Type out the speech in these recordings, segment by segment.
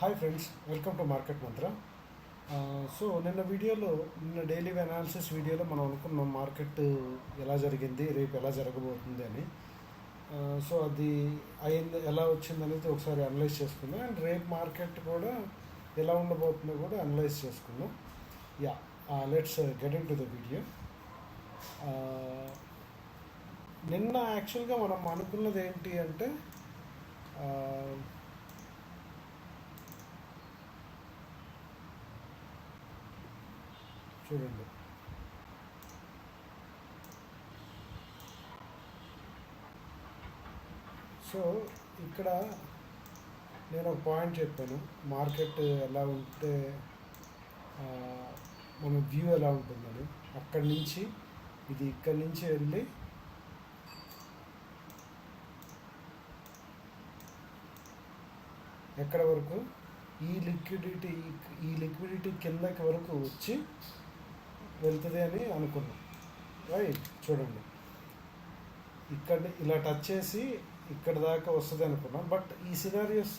Hi friends, welcome to market మంత్ర. నిన్న daily analysis వీడియోలో మనం అనుకున్నాం మార్కెట్ ఎలా జరిగింది, రేపు ఎలా జరగబోతుంది అని. అది అయింది, ఎలా వచ్చింది అనేది ఒకసారి అనలైజ్ చేసుకుందాం. అండ్ రేపు మార్కెట్ కూడా ఎలా ఉండబోతుందో కూడా అనలైజ్ చేసుకుందాం. Let's get in to the video. నిన్న యాక్చువల్గా మనం అనుకున్నది ఏంటి అంటే చూడండి, సో ఇక్కడ నేను ఒక పాయింట్ చెప్పాను, మార్కెట్ ఎలా ఉంటే మన వ్యూ ఎలా ఉంటుందని. అక్కడి నుంచి ఇక్కడి నుంచి వెళ్ళి ఎక్కడ వరకు ఈ లిక్విడిటీ కిందకి వరకు వచ్చి వెళ్తుంది అని అనుకున్నాం, రైట్? చూడండి, ఇక్కడ ఇలా టచ్ చేసి ఇక్కడ దాకా వస్తుంది అనుకున్నాం. బట్ ఈ సినారియోస్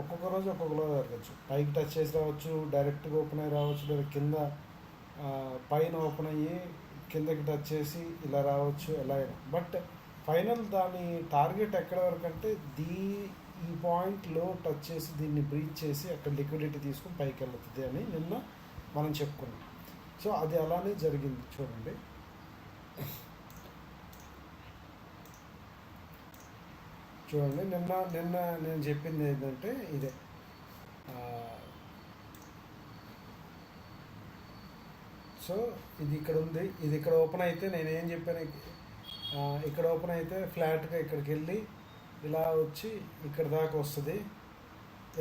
ఒక్కొక్క రోజు ఒక్కొక్కలా జరగచ్చు. పైకి టచ్ చేసి రావచ్చు, డైరెక్ట్గా ఓపెన్ అయ్యి రావచ్చు, లేదా కింద పైన ఓపెన్ అయ్యి కిందకి టచ్ చేసి ఇలా రావచ్చు, ఎలా అయినా. బట్ ఫైనల్ దాని టార్గెట్ ఎక్కడ వరకు అంటే ఈ పాయింట్లో టచ్ చేసి దీన్ని బ్రీచ్ చేసి అక్కడ లిక్విడిటీ తీసుకుని పైకి వెళ్తుంది అని నిన్న మనం చెప్పుకున్నాం. సో అది అలానే జరిగింది. చూడండి, నిన్న నేను చెప్పింది ఏంటంటే ఇదే. సో ఇది ఇక్కడ ఉంది, ఇది ఇక్కడ ఓపెన్ అయితే నేనేం చెప్పాను, ఇక్కడ ఓపెన్ అయితే ఫ్లాట్గా ఇక్కడికి వెళ్ళి ఇలా వచ్చి ఇక్కడ దాకా వస్తుంది.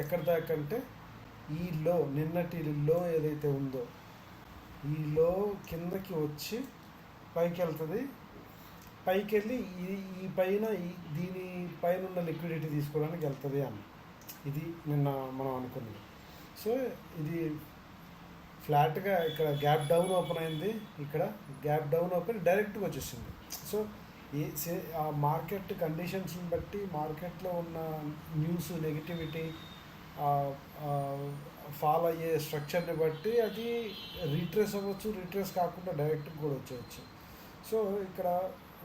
ఎక్కడ దాకా అంటే ఈ లో, నిన్నటి లో ఏదైతే ఉందో ఈ లో కిందకి వచ్చి పైకి వెళ్తుంది. పైకి వెళ్ళి ఈ పైన దీని పైన ఉన్న లిక్విడిటీ తీసుకోవడానికి వెళ్తుంది అని ఇది నిన్న మనం అనుకున్నది. సో ఇది ఫ్లాట్గా ఇక్కడ గ్యాప్ డౌన్ ఓపెన్ అయింది, ఇక్కడ గ్యాప్ డౌన్ ఓపెన్ డైరెక్ట్గా వచ్చేసింది. సో ఆ మార్కెట్ కండిషన్స్ని బట్టి, మార్కెట్లో ఉన్న న్యూస్ నెగిటివిటీ, ఫాలో అయ్యే స్ట్రక్చర్ని బట్టి అది రీట్రేస్ అవ్వచ్చు, రీట్రేస్ కాకుండా డైరెక్ట్గా కూడా వచ్చేయచ్చు. సో ఇక్కడ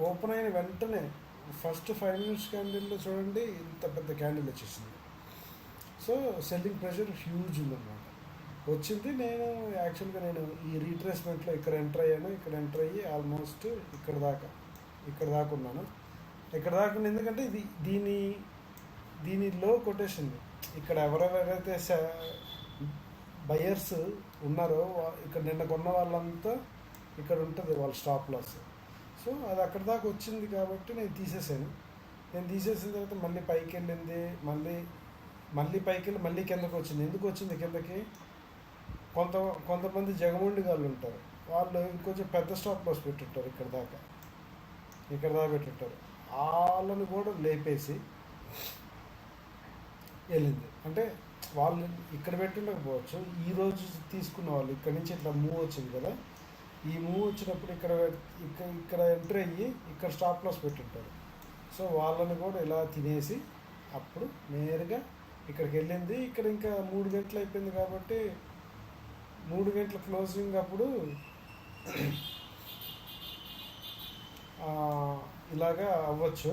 ఓపెన్ అయిన వెంటనే ఫస్ట్ 5 minutes క్యాండిల్లో చూడండి ఇంత పెద్ద క్యాండిల్ వచ్చేసింది. సో సెల్లింగ్ ప్రెషర్ హ్యూజ్ ఉందన్నమాట, వచ్చింది. నేను ఈ రీట్రేస్మెంట్లో ఇక్కడ ఎంటర్ అయ్యాను, ఇక్కడ ఎంటర్ అయ్యి ఆల్మోస్ట్ ఇక్కడ దాకా ఉన్నాను. ఇక్కడ దాకా ఉంది ఎందుకంటే దీని లో కొటేషన్. ఇక్కడ ఎవరెవరైతే బయర్స్ ఉన్నారో ఇక్కడ నిన్న కొన్న వాళ్ళంతా ఇక్కడ ఉంటుంది వాళ్ళ స్టాప్ లాస్. సో అది అక్కడ దాకా వచ్చింది కాబట్టి నేను తీసేసాను. తీసేసిన తర్వాత మళ్ళీ పైకి వెళ్ళింది, మళ్ళీ పైకి వెళ్ళి మళ్ళీ కిందకి వచ్చింది. ఎందుకు వచ్చింది కిందకి? కొంతమంది జగముండి గాళ్ళు ఉంటారు, వాళ్ళు ఇంకొంచెం పెద్ద స్టాప్ లాస్ పెట్టుంటారు, ఇక్కడ దాకా పెట్టుంటారు. వాళ్ళని కూడా లేపేసి వెళ్ళింది. అంటే వాళ్ళు ఇక్కడ పెట్టుండకపోవచ్చు, ఈరోజు తీసుకున్న వాళ్ళు ఇక్కడ నుంచి ఇట్లా మూవ్ వచ్చింది కదా, ఈ మూవ్ వచ్చినప్పుడు ఇక్కడ ఎంటర్ అయ్యి ఇక్కడ స్టాప్ లాస్ పెట్టుంటారు. సో వాళ్ళని కూడా ఇలా తినేసి అప్పుడు నేరుగా ఇక్కడికి వెళ్ళింది. ఇక్కడ ఇంకా 3 గంటలు అయిపోయింది కాబట్టి 3 గంటల క్లోజింగ్ అప్పుడు ఇలాగా అవ్వచ్చు.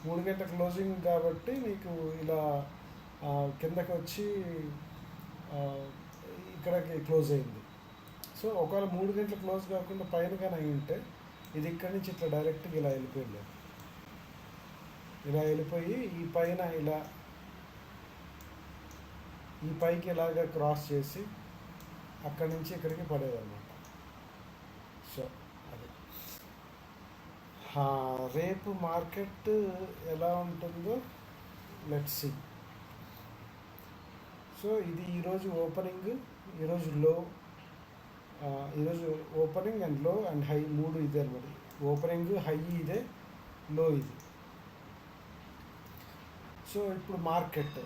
3 గంటల క్లోజింగ్ కాబట్టి నీకు ఇలా కిందకి వచ్చి ఇక్కడికి క్లోజ్ అయింది. సో ఒకవేళ 3 గంటల క్లోజ్ కాకుండా పైన కానీ అయి ఉంటే ఇది ఇక్కడి నుంచి ఇట్లా డైరెక్ట్గా ఇలా వెళ్ళిపోయింది. ఇలా వెళ్ళిపోయి ఈ పైన ఇలా ఈ పైకి ఇలాగా క్రాస్ చేసి అక్కడి నుంచి ఇక్కడికి పడేదన్నమాట. సో అది రేపు మార్కెట్ ఎలా ఉంటుందో లెట్స్ సీ. సో ఇది ఈరోజు ఓపెనింగ్, ఈరోజు లో, ఈరోజు ఓపెనింగ్ అండ్ లో అండ్ హై 3 ఇదే అనమాట. ఓపెనింగ్, హై ఇదే, లో ఇది. సో ఇప్పుడు మార్కెట్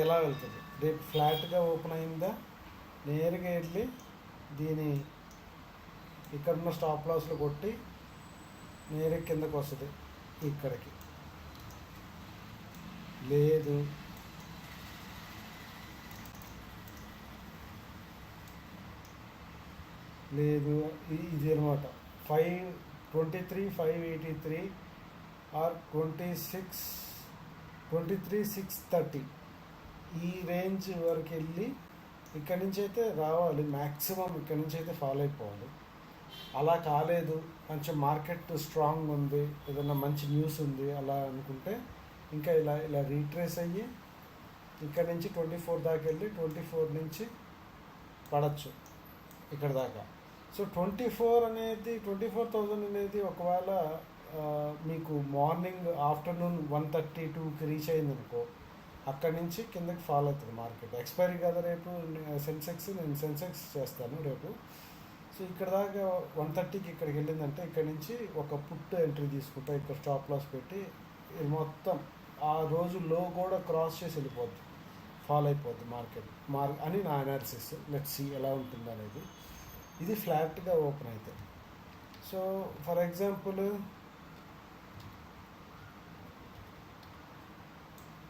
ఎలా వెళ్తుంది? రేపు ఫ్లాట్గా ఓపెన్ అయిందా, నేరుగా వెళ్ళి దీని ఇక్కడున్న స్టాప్ లాస్లో కొట్టి నేరుగా కిందకు వస్తుంది ఇక్కడికి. లేదు లేదు, ఇది అనమాట 523,583 ఆర్ 23,630 ఈ రేంజ్ వరకు వెళ్ళి ఇక్కడి నుంచి అయితే రావాలి, మ్యాక్సిమం ఇక్కడి నుంచి అయితే ఫాలో అయిపోవాలి. అలా కాలేదు, కొంచెం మార్కెట్ స్ట్రాంగ్ ఉంది, ఏదైనా మంచి న్యూస్ ఉంది అలా అనుకుంటే ఇంకా ఇలా ఇలా రీట్రేస్ అయ్యి ఇక్కడ నుంచి 24 దాకా వెళ్ళి 24 నుంచి పడచ్చు ఇక్కడ దాకా. సో 24,000 అనేది ఒకవేళ మీకు మార్నింగ్ ఆఫ్టర్నూన్ 1:32కి రీచ్ అయింది అనుకో, అక్కడి నుంచి కిందకి ఫాలో అవుతుంది మార్కెట్. ఎక్స్పైరీ కదా రేపు సెన్సెక్స్, నేను సెన్సెక్స్ చేస్తాను రేపు. సో ఇక్కడ దాకా 1:30కి ఇక్కడికి వెళ్ళిందంటే ఇక్కడ నుంచి ఒక పుట్ ఎంట్రీ తీసుకుంటా, ఇక్కడ స్టాప్ లాస్ పెట్టి ఇది మొత్తం ఆ రోజు లో కూడా క్రాస్ చేసి వెళ్ళిపోద్ది, ఫాలో అయిపోద్ది మార్కెట్ అని నా అనాలిసిస్. లెట్స్ సీ ఎలా ఉంటుంది అనేది. ఇది ఫ్లాట్గా ఓపెన్ అయితే. సో ఫర్ ఎగ్జాంపుల్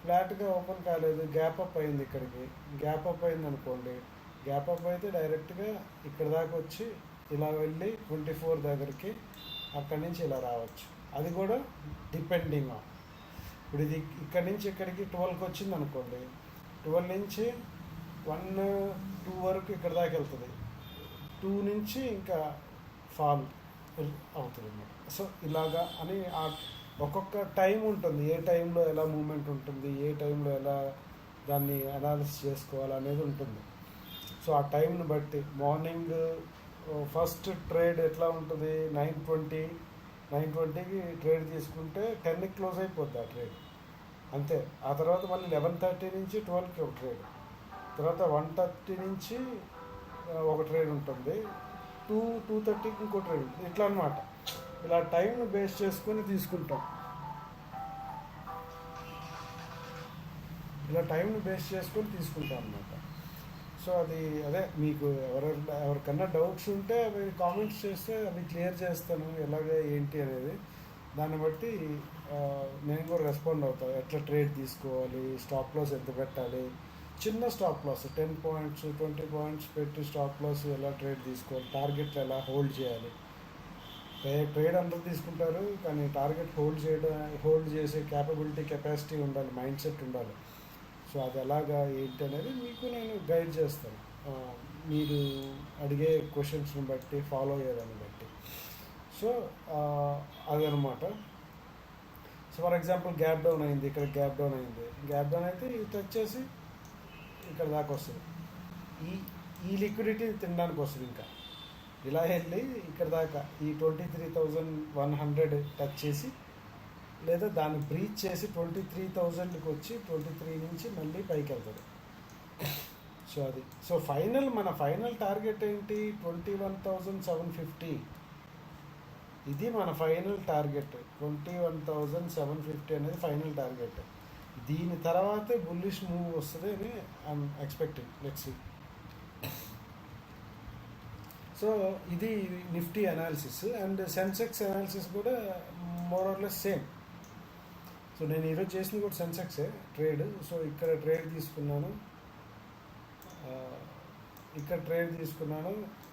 ఫ్లాట్గా ఓపెన్ కాలేదు, గ్యాప్ అప్ అయింది, ఇక్కడికి గ్యాప్ అప్ అయింది అనుకోండి, గ్యాప్ అప్ అయితే డైరెక్ట్గా ఇక్కడ దాకా వచ్చి ఇలా వెళ్ళి 24 దగ్గరికి అక్కడి నుంచి ఇలా రావచ్చు. అది కూడా డిపెండింగ్ ఆన్ ఇప్పుడు ఇది ఇక్కడి నుంచి ఇక్కడికి 12కి వచ్చింది అనుకోండి, 12 నుంచి 1-2 వరకు ఇక్కడ దాకా వెళ్తుంది, 2 నుంచి ఇంకా ఫాల్ అవుతుంది అన్నమాట. సో ఇలాగా అని ఒక్కొక్క టైం ఉంటుంది, ఏ టైంలో ఎలా మూమెంట్ ఉంటుంది, ఏ టైంలో ఎలా దాన్ని అనాలిసిస్ చేసుకోవాలి అనేది ఉంటుంది. సో ఆ టైంని బట్టి మార్నింగ్ ఫస్ట్ ట్రేడ్ ఎట్లా ఉంటుంది, 9:20కి ట్రేడ్ తీసుకుంటే 10కి క్లోజ్ అయిపోద్ది ఆ ట్రేడ్ అంతే. ఆ తర్వాత మళ్ళీ 11:30 నుంచి 12కి ఒక ట్రేడ్, తర్వాత 1:30 నుంచి ఒక ట్రేడ్ ఉంటుంది, 2:30కి ఇంకో ట్రేడ్, ఇట్లా అనమాట. ఇలా టైంను బేస్ చేసుకొని తీసుకుంటాం, అనమాట. సో అది అదే మీకు ఎవరికన్నా డౌట్స్ ఉంటే అవి కామెంట్స్ చేస్తే అవి క్లియర్ చేస్తాను, ఎలాగ ఏంటి అనేది. దాన్ని బట్టి నేను కూడా రెస్పాండ్ అవుతాను, ఎట్లా ట్రేడ్ తీసుకోవాలి, స్టాప్ లాస్ ఎంత పెట్టాలి, చిన్న స్టాప్ లాస్ 10 పాయింట్స్ 20 పాయింట్స్ పెట్టి స్టాప్ లాస్ ఎలా ట్రేడ్ తీసుకోవాలి, టార్గెట్లు ఎలా హోల్డ్ చేయాలి. ట్రేడ్ అందరూ తీసుకుంటారు, కానీ టార్గెట్ హోల్డ్ చేసే కెపాసిటీ ఉండాలి, మైండ్ సెట్ ఉండాలి. సో అది ఎలాగా ఏంటి అనేది మీకు నేను గైడ్ చేస్తాను, మీరు అడిగే క్వశ్చన్స్ని బట్టి, ఫాలో అయ్యేదాన్ని బట్టి. సో అదనమాట. So for example gap down అయింది, ఇక్కడ గ్యాప్ డౌన్ అయితే ఇది వచ్చేసి ఇక్కడ దాకా వస్తుంది, ఈ లిక్విడిటీ తినడానికి వస్తుంది. ఇంకా ఇలా వెళ్ళి ఇక్కడ దాకా ఈ 23,100 టచ్ చేసి, లేదా దాన్ని బ్రీచ్ చేసి 23,000కి వచ్చి 23 నుంచి మళ్ళీ పైకి వెళ్తుంది. సో అది మన ఫైనల్ టార్గెట్ ఏంటి, 21,750. ఇది మన ఫైనల్ టార్గెట్, 21,750 అనేది ఫైనల్ టార్గెట్. దీని తర్వాతే బుల్లిష్ మూవ్ వస్తుంది అని I'm expecting. Let's see. So ఇది Nifty analysis. And Sensex analysis కూడా more or less same. So నేను ఈరోజు చేసింది కూడా సెన్సెక్సే ట్రేడ్. సో ఇక్కడ ట్రేడ్ తీసుకున్నాను,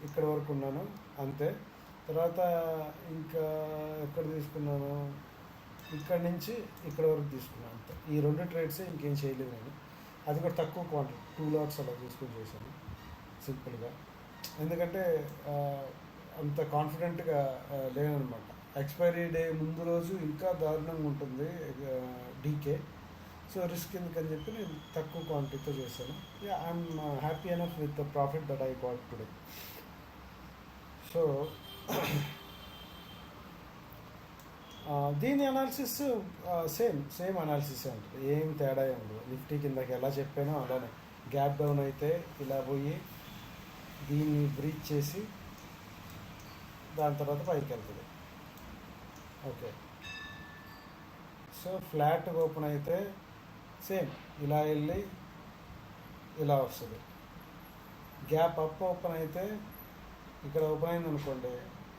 ఇక్కడ వరకు ఉన్నాను అంతే. తర్వాత ఇంకా ఎక్కడ తీసుకున్నాను, ఇక్కడ నుంచి ఇక్కడ వరకు తీసుకున్నాను అంతే. ఈ 2 ట్రేడ్సే, ఇంకేం చేయలేదు నేను. అది కూడా తక్కువ క్వాంటిటీ, 2 లాట్స్ అలా తీసుకొని చేశాను సింపుల్గా. ఎందుకంటే అంత కాన్ఫిడెంట్గా లేనమాట. ఎక్స్పైరీ డే ముందు రోజు ఇంకా దారుణంగా ఉంటుంది డీకే. సో రిస్క్ ఎందుకని చెప్పి నేను తక్కువ క్వాంటిటీతో చేశాను. I'm happy enough with the profit that I got today. So దీని అనాలిసిస్ సేమ్ అనాలిసిస్ ఉంటుంది, ఏం తేడా ఉండదు. నిఫ్టీ కిందకి ఎలా చెప్పానో అలానే. గ్యాప్ డౌన్ అయితే ఇలా పోయి దీన్ని బ్రీచ్ చేసి దాని తర్వాత పైకి వెళ్తుంది. ఓకే. సో ఫ్లాట్ ఓపెన్ అయితే సేమ్ ఇలా వెళ్ళి ఇలా వస్తుంది. గ్యాప్ అప్ ఓపెన్ అయితే ఇక్కడ ఓపెన్ అయింది అనుకోండి,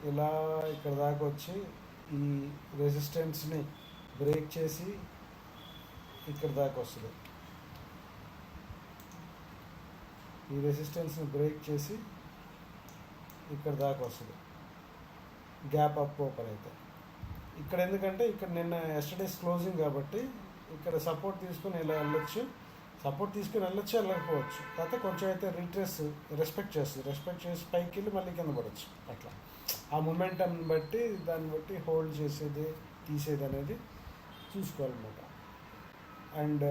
ఇలా ఇక్కడ దాకా వచ్చి ఈ రెసిస్టెన్స్ని బ్రేక్ చేసి ఇక్కడ దాకా వస్తుంది. ఈ రెసిస్టెన్స్ని బ్రేక్ చేసి ఇక్కడ దాకా వస్తుంది గ్యాప్ అప్ ఓపెన్ అయితే. ఇక్కడ ఎందుకంటే ఇక్కడ నిన్న ఎస్టర్డేస్ క్లోజింగ్ కాబట్టి ఇక్కడ సపోర్ట్ తీసుకుని ఇలా వెళ్ళొచ్చు, సపోర్ట్ తీసుకుని వెళ్ళొచ్చు, వెళ్ళకపోవచ్చు. కాకపోతే కొంచెం అయితే రెస్పెక్ట్ చేసి పైకి వెళ్ళి మళ్ళీ కింద పడవచ్చు. అట్లా ఆ మొమెంటం బట్టి దాన్ని బట్టి హోల్డ్ చేసేది తీసేది అనేది చూసుకోవాలన్నమాట. అండ్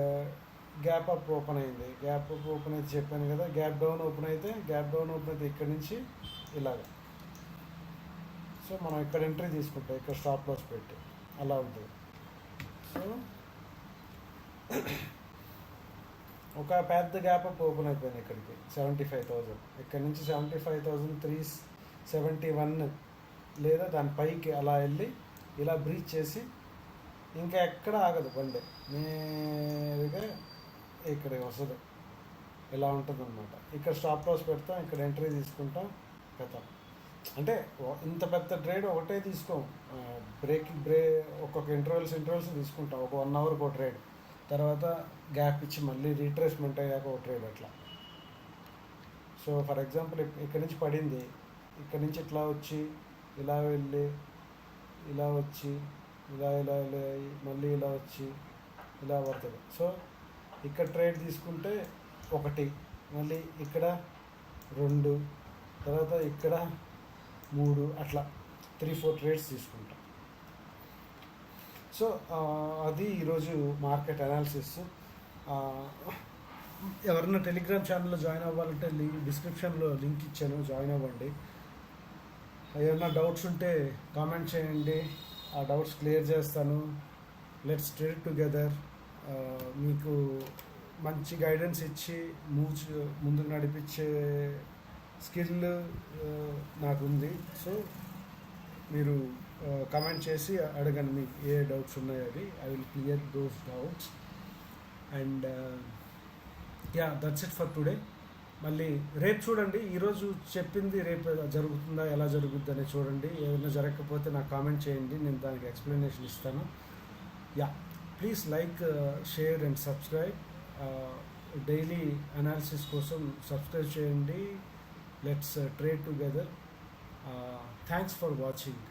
గ్యాప్ అప్ ఓపెన్ అయింది, గ్యాప్ అప్ ఓపెన్ అయితే చెప్పాను కదా. గ్యాప్ డౌన్ ఓపెన్ అయితే ఇక్కడ నుంచి ఇలాగ. సో మనం ఇక్కడ ఎంట్రీ తీసుకుంటాం, ఇక్కడ స్టాప్ లాస్ పెట్టి అలా ఉంటుంది. సో ఒక పెద్ద గ్యాప్ అప్ ఓపెన్ అయిపోయింది ఇక్కడికి 75,000. ఇక్కడ నుంచి 75,371 లేదా దాని పైకి అలా వెళ్ళి ఇలా బ్రీచ్ చేసి ఇంకా ఎక్కడ ఆగదు బండి, నేరుగా ఇక్కడికి వస్తుంది. ఇలా ఉంటుంది అనమాట. ఇక్కడ స్టాప్ లాస్ పెడతాం, ఇక్కడ ఎంట్రీ తీసుకుంటాం, కథ. అంటే ఇంత పెద్ద ట్రేడ్ ఒకటే తీసుకోం, ఒక్కొక్క ఇంటర్వెల్స్ తీసుకుంటాం. ఒక 1 అవర్కి ఒక ట్రేడ్, తర్వాత గ్యాప్ ఇచ్చి మళ్ళీ రీట్రేస్మెంట్ అయ్యాక ఒక ట్రేడ్ అట్లా. సో ఫర్ ఎగ్జాంపుల్ ఇక్కడ నుంచి పడింది, ఇక్కడ నుంచి ఇట్లా వచ్చి ఇలా వెళ్ళి ఇలా వచ్చి ఇలా మళ్ళీ ఇలా వచ్చి ఇలా పడుతుంది. సో ఇక్కడ ట్రేడ్ తీసుకుంటే 1, మళ్ళీ ఇక్కడ 2, తర్వాత ఇక్కడ 3, అట్లా 3-4 ట్రేడ్స్ తీసుకుంటాం. సో అది ఈరోజు మార్కెట్ అనాలిసిస్. ఎవరైనా టెలిగ్రామ్ ఛానల్లో జాయిన్ అవ్వాలంటే డిస్క్రిప్షన్లో లింక్ ఇచ్చాను, జాయిన్ అవ్వండి. ఏమైనా డౌట్స్ ఉంటే కామెంట్ చేయండి, ఆ డౌట్స్ క్లియర్ చేస్తాను. Let's trade together. మీకు మంచి గైడెన్స్ ఇచ్చి ముందుకు నడిపించే స్కిల్ నాకుంది. సో మీరు కమెంట్ చేసి అడగండి మీకు ఏ డౌట్స్ ఉన్నాయో అవి. I will clear those doubts. And that's it for today. మళ్ళీ రేపు చూడండి, ఈరోజు చెప్పింది రేపు జరుగుతుందా, ఎలా జరుగుద్ది అనేది చూడండి. ఏమైనా జరగకపోతే నాకు కామెంట్ చేయండి, నేను దానికి ఎక్స్ప్లెనేషన్ ఇస్తాను. Please like, share and subscribe. Daily analysis కోసం సబ్స్క్రైబ్ చేయండి. Let's trade together. Thanks for watching.